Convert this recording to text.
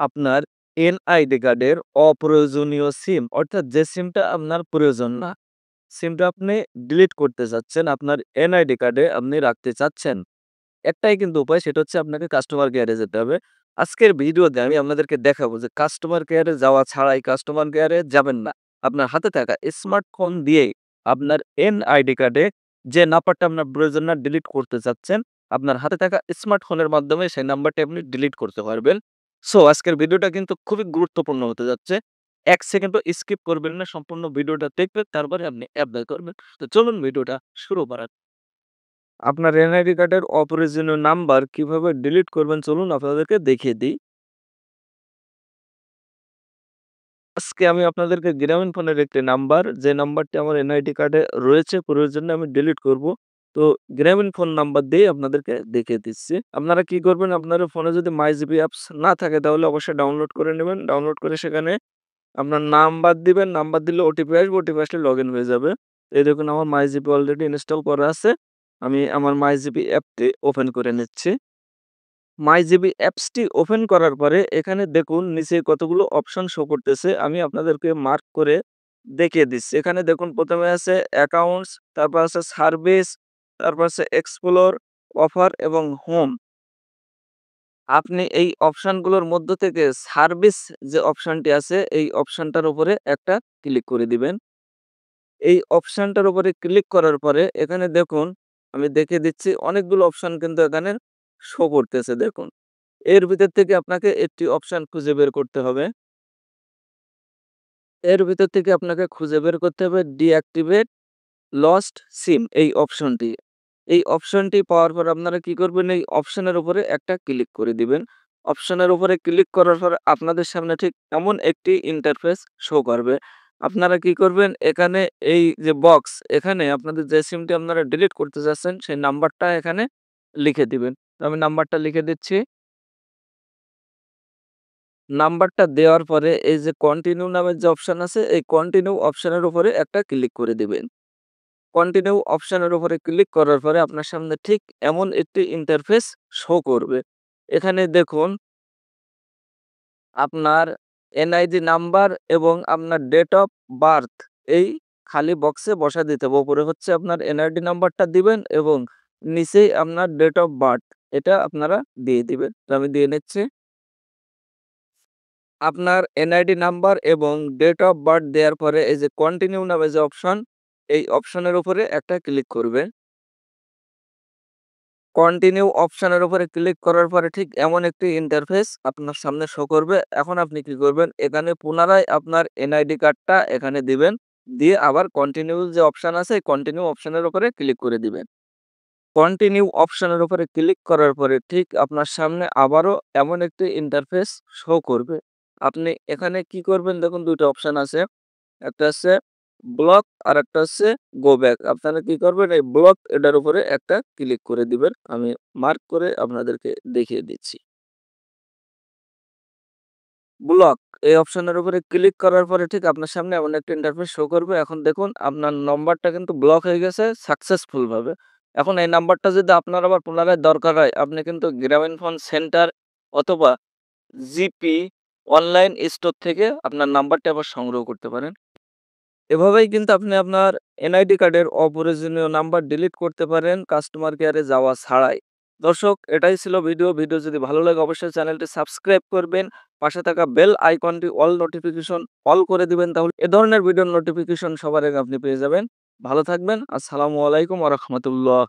আপনার এনআইডি কার্ডের অপ্রয়োজনীয় সিম অর্থাৎ যে সিমটা আপনার প্রয়োজন না, সিমটা আপনি ডিলিট করতে চাচ্ছেন, আপনার এনআইডি কার্ডে আপনি রাখতে চাচ্ছেন। একটাই কিন্তু উপায়, সেটা হচ্ছে আপনাকে কাস্টমার কেয়ারে যেতে হবে। আজকের ভিডিওতে আমি আপনাদেরকে দেখাবো যে কাস্টমার কেয়ারে যাওয়া ছাড়াই কাস্টমার কেয়ারে যাবেন না। আপনার হাতে থাকা স্মার্টফোন দিয়েই আপনার এনআইডি কার্ডে যে নাম্বারটা আপনার প্রয়োজন না ডিলিট করতে চাচ্ছেন, আপনার হাতে থাকা স্মার্টফোনের মাধ্যমে সেই নাম্বারটি আপনি ডিলিট করতে পারবেন। সো আজকের ভিডিওটা কিন্তু খুবই গুরুত্বপূর্ণ হতে যাচ্ছে। ১ সেকেন্ডও স্কিপ করবেন না, সম্পূর্ণ ভিডিওটা দেখবেন, তারপরে আপনি এপ্লাই করবেন। তো চলুন ভিডিওটা শুরু করা আপনার এনআইডি কার্ডের অপ্রয়োজনীয় নাম্বার কিভাবে ডিলিট করবেন চলুন আপনাদেরকে দেখিয়ে দিই। আজকে আমি আপনাদেরকে গ্রামীণ ফোনের একটি নাম্বার, যে নাম্বারটি আমার এনআইডি কার্ডে রয়েছে প্রয়োজনে আমি ডিলিট করব। তো গ্রামীণ ফোন নাম্বার দিয়ে আপনাদেরকে দেখিয়ে দিচ্ছি। আপনারা কি করবেন, আপনার ফোনে যদি মাইজিপি অ্যাপস না থাকে তাহলে অবশ্যই ডাউনলোড করে নেবেন। ডাউনলোড করে সেখানে আপনার নাম্বার দিবেন, নাম্বার দিলে ওটিপি আসবে, ওটিপি আসলে লগইন হয়ে যাবে। এই দেখুন আমার মাইজিপি অলরেডি ইনস্টল করা আছে। আমি আমার মাইজিপি অ্যাপটি ওপেন করে নিচ্ছি। মাইজিবি অ্যাপসটি ওপেন করার পরে এখানে দেখুন নিচে কতগুলো অপশন শো করতেছে। আমি আপনাদেরকে মার্ক করে দেখিয়ে দিচ্ছি। এখানে দেখুন ১ম এ আছে অ্যাকাউন্টস, তারপর আছে সার্ভিস, তারপর আছে এক্সপ্লোর, অফার এবং হোম। আপনি এই অপশনগুলোর মধ্য থেকে সার্ভিস যে অপশনটি আছে এই অপশনটার উপরে একটা ক্লিক করে দিবেন। এই অপশনটার উপরে ক্লিক করার পরে এখানে দেখুন আমি দেখিয়ে দিচ্ছি অনেকগুলো অপশন কিন্তু এখানে শো করতেছে দেখুন। এর ভিতর থেকে আপনাকে একটি অপশন খুঁজে বের করতে হবে। এর ভিতর থেকে আপনাকে খুঁজে বের করতে হবে ডিঅ্যাক্টিভেট লস্ট সিম এই অপশনটি। এই অপশনটি পাওয়ার পর আপনারা কি করবেন, এই অপশনের উপরে একটা ক্লিক করে দিবেন। অপশনের উপরে ক্লিক করার পর আপনাদের সামনে ঠিক এমন একটি ইন্টারফেস শো করবে। আপনারা কি করবেন, এখানে এই যে বক্স, এখানে আপনাদের যে সিমটি আপনারা ডিলিট করতে চাচ্ছেন সেই নাম্বারটা এখানে লিখে দিবেন। তো আমি নাম্বারটা লিখে দিচ্ছি। নাম্বারটা দেওয়ার পরে এই যে কন্টিনিউ নামের যে অপশন আছে এই কন্টিনিউ অপশনের উপরে একটা ক্লিক করে দিবেন। কন্টিনিউ অপশনের উপরে ক্লিক করার পরে আপনার সামনে ঠিক এমন একটি ইন্টারফেস শো করবে। এখানে দেখুন আপনার এনআইডি নাম্বার এবং আপনার ডেট অফ বার্থ এই খালি বক্সে বসা দিতে হবে। উপরে হচ্ছে আপনার এনআইডি নাম্বারটা দিবেন এবং নিচেই আপনার ডেট অফ বার্থ এটা আপনারা দিয়ে দিবেন। তো আমি দিয়ে নিচ্ছি। আপনার এনআইডি নাম্বার এবং ডেট অফ বার্থ দেওয়ার পরে এই যে কন্টিনিউ নামে যে অপশন, এই অপশনের উপরে একটা ক্লিক করবে। কন্টিনিউ অপশনের উপরে ক্লিক করার পরে ঠিক এমন একটি ইন্টারফেস আপনার সামনে শো করবে। এখন আপনি কি করবেন, এখানে পুনরায় আপনার এনআইডি কার্ডটা এখানে দিবেন। দিয়ে আবার কন্টিনিউ যে অপশন আছে এই কন্টিনিউ অপশনের উপরে ক্লিক করে দিবেন। কন্টিনিউ অপশনের উপরে ক্লিক করার পরে ঠিক আপনার সামনে আবারও এমন একটি ইন্টারফেস শো করবে। আপনি এখানে কি করবেন, দেখুন ২ টা অপশন আছে। একটা হচ্ছে ব্লক আর একটা হচ্ছে গো ব্যাক। আপনারা কি করবেন, এই ব্লক এটার উপরে একটা ক্লিক করে দিবেন। আমি মার্ক করে আপনাদেরকে দেখিয়ে দিচ্ছি। ব্লক এই অপশনের উপরে ক্লিক করার পরে ঠিক আপনার সামনে এমন একটা ইন্টারফেস শো করবে। এখন দেখুন আপনার নম্বরটা কিন্তু ব্লক হয়ে গেছে সাকসেসফুল ভাবে। এখন এই নাম্বারটা যদি আপনার আবার পুনরায় দরকার হয় আপনি কিন্তু গ্রামীণ ফোন সেন্টার অথবা জিপি অনলাইন স্টোর থেকে আপনার নাম্বারটা আবার সংগ্রহ করতে পারেন। এভাবেই কিন্তু আপনি আপনার এনআইডি কার্ডের অপ্রয়োজনীয় নাম্বার ডিলিট করতে পারেন কাস্টমার কেয়ারে যাওয়া ছাড়াই। দর্শক, এটাই ছিল ভিডিও। ভিডিও যদি ভালো লাগে অবশ্যই চ্যানেলটি সাবস্ক্রাইব করবেন। পাশে থাকা বেল আইকনটি অল নোটিফিকেশন অল করে দিবেন, তাহলে এ ধরনের ভিডিওর নোটিফিকেশন সবার আগে আপনি পেয়ে যাবেন। ভালো থাকবেন। আসসালামু আলাইকুম ওয়া রাহমাতুল্লাহ।